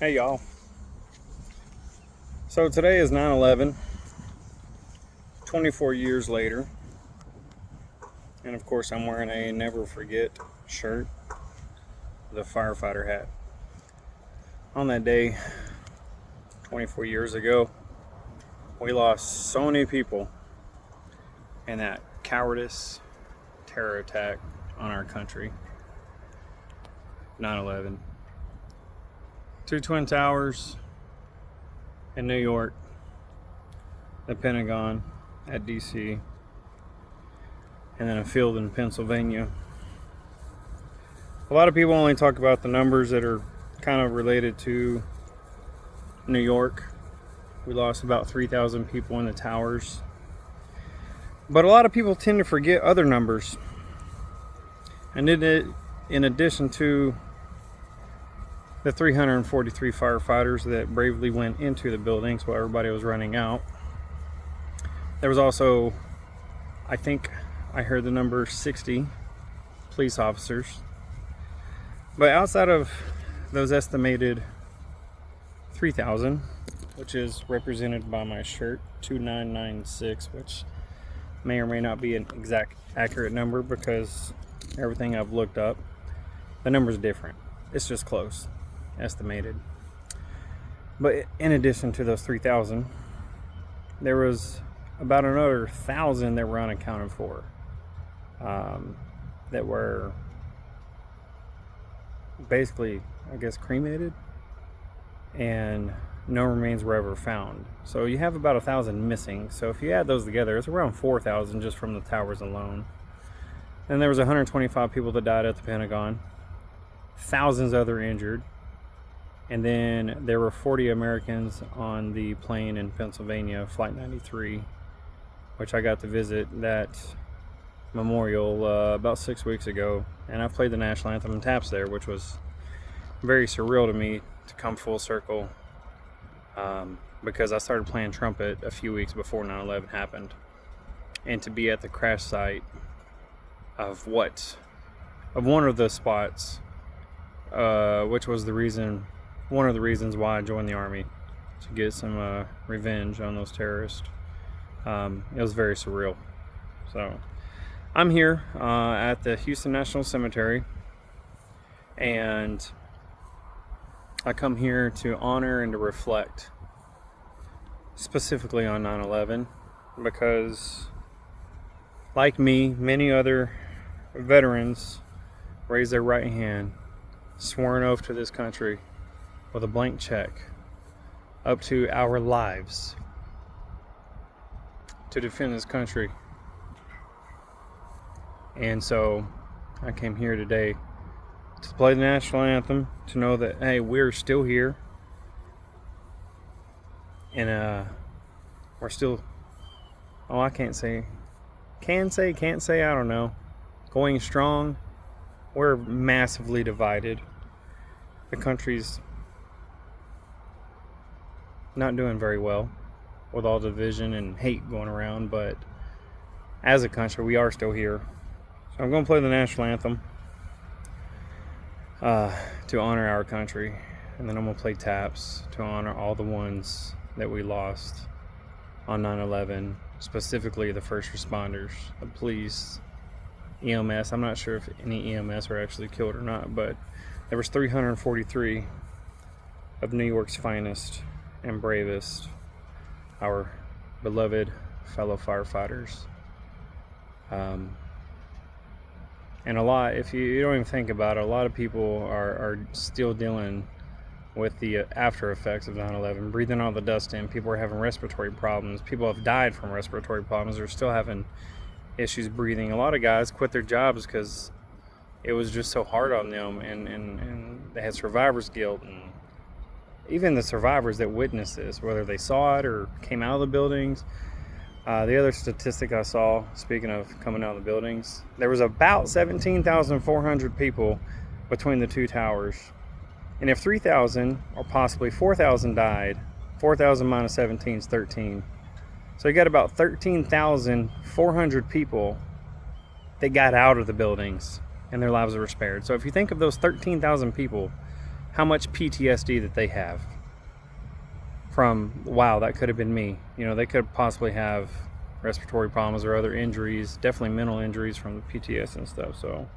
Hey y'all. So today is 9/11, 24 years later. And of course, I'm wearing a never forget shirt, the firefighter hat. On that day, 24 years ago, we lost so many people in that cowardice terror attack on our country. 9/11. Two Twin Towers in New York, the Pentagon at DC, and then a field in Pennsylvania. A lot of people only talk about the numbers that are kind of related to New York. We lost about 3,000 people in the towers. But a lot of people tend to forget other numbers. And in addition to the 343 firefighters that bravely went into the buildings while everybody was running out, there was also, I think I heard the number 60 police officers. But outside of those estimated 3,000, which is represented by my shirt, 2996, which may or may not be an exact accurate number because everything I've looked up, the number's different. It's just close, estimated. But in addition to those 3,000, there was about another 1,000 that were unaccounted for, that were basically, I guess, cremated, and no remains were ever found. So you have about 1,000 missing. So if you add those together, it's around 4,000 just from the towers alone. And there was 125 people that died at the Pentagon, thousands other injured, and then there were 40 Americans on the plane in Pennsylvania, Flight 93, which I got to visit that memorial about 6 weeks ago, and I played the national anthem and taps there, which was very surreal to me to come full circle, because I started playing trumpet a few weeks before 9/11 happened, and to be at the crash site of one of the spots, which was one of the reasons why I joined the Army, to get some revenge on those terrorists. It was very surreal. So I'm here at the Houston National Cemetery, and I come here to honor and to reflect specifically on 9/11 because, like me, many other veterans raised their right hand, swore an oath to this country with a blank check, up to our lives, to defend this country. And so I came here today to play the national anthem, to know that, hey, we're still here, and we're still, I can't say, I don't know, going strong. We're massively divided. The country's not doing very well with all the division and hate going around, but as a country, we are still here. So I'm going to play the national anthem to honor our country, and then I'm going to play taps to honor all the ones that we lost on 9/11, specifically the first responders, the police, EMS. I'm not sure if any EMS were actually killed or not, but there was 343 of New York's finest and bravest, our beloved fellow firefighters. And a lot, if you don't even think about it, a lot of people are still dealing with the after effects of 9/11, breathing all the dust in. People are having respiratory problems. People have died from respiratory problems. They're still having issues breathing. A lot of guys quit their jobs because it was just so hard on them, and they had survivor's guilt. And even the survivors that witnessed this, whether they saw it or came out of the buildings. The other statistic I saw, speaking of coming out of the buildings, there was about 17,400 people between the two towers. And if 3,000 or possibly 4,000 died, 4,000 minus 17 is 13. So you got about 13,400 people that got out of the buildings and their lives were spared. So if you think of those 13,000 people how much PTSD that they have from, wow, that could have been me. You know, they could possibly have respiratory problems or other injuries, definitely mental injuries from the PTS and stuff. So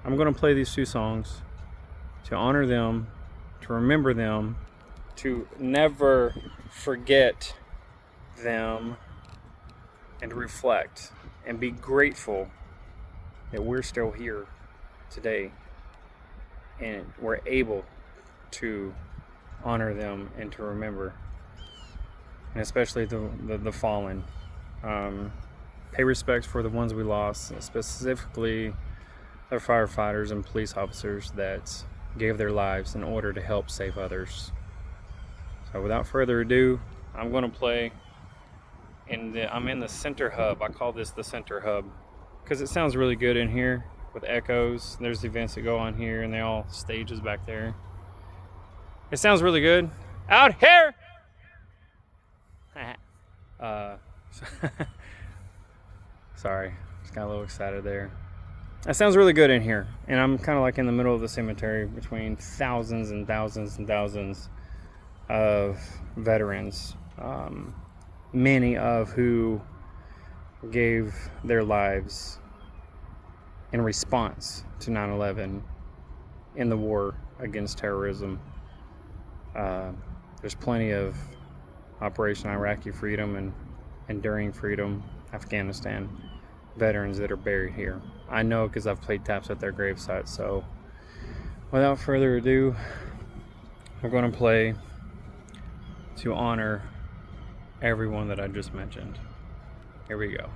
I'm going to play these two songs to honor them, to remember them, to never forget them, and to reflect and be grateful that we're still here today and we're able to honor them and to remember, and especially the fallen. Pay respects for the ones we lost, specifically the firefighters and police officers that gave their lives in order to help save others. So without further ado, I'm going to play I'm in the center hub. I call this the center hub because it sounds really good in here with echoes. There's events that go on here and they all stages back there. It sounds really good out here. Sorry, just got a little excited there. It sounds really good in here, and I'm kind of like in the middle of the cemetery between thousands and thousands and thousands of veterans, many of who gave their lives in response to 9/11 in the war against terrorism. There's plenty of Operation Iraqi Freedom and Enduring Freedom Afghanistan veterans that are buried here. I know because I've played taps at their gravesite. So without further ado, we're going to play to honor everyone that I just mentioned. Here we go.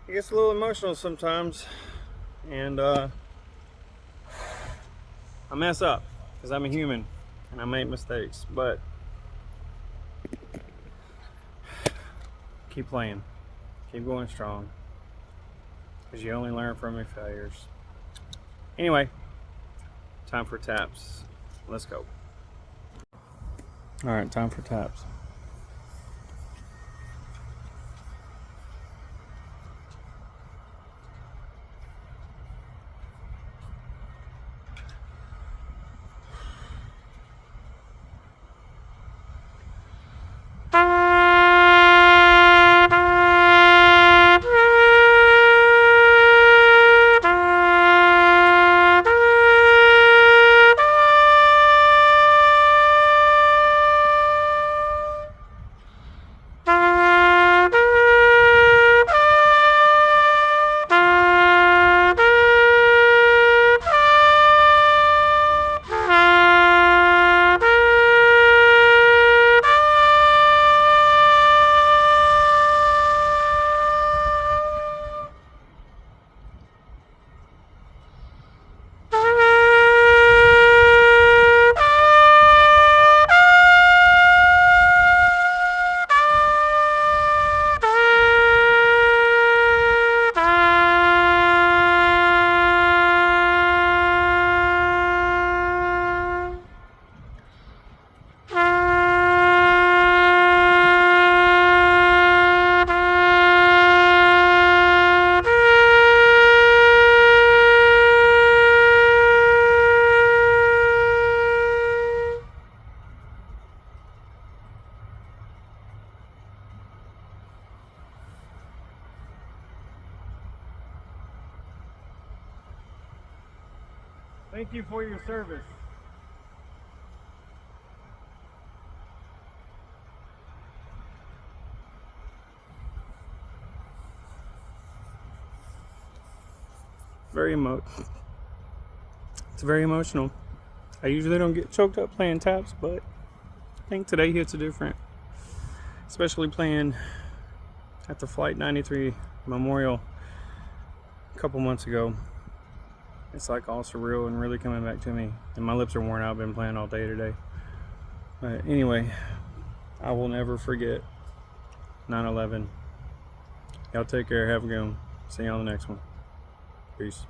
It gets a little emotional sometimes, and I mess up because I'm a human and I make mistakes, but keep playing, keep going strong, because you only learn from your failures. Anyway, time for taps. Let's go. All right, time for taps. Thank you for your service. It's very emotional. I usually don't get choked up playing taps, but I think today hits a different. Especially playing at the Flight 93 Memorial a couple months ago. It's like all surreal and really coming back to me. And my lips are worn out. I've been playing all day today. But anyway, I will never forget 9/11. Y'all take care. Have a good one. See you on the next one. Peace.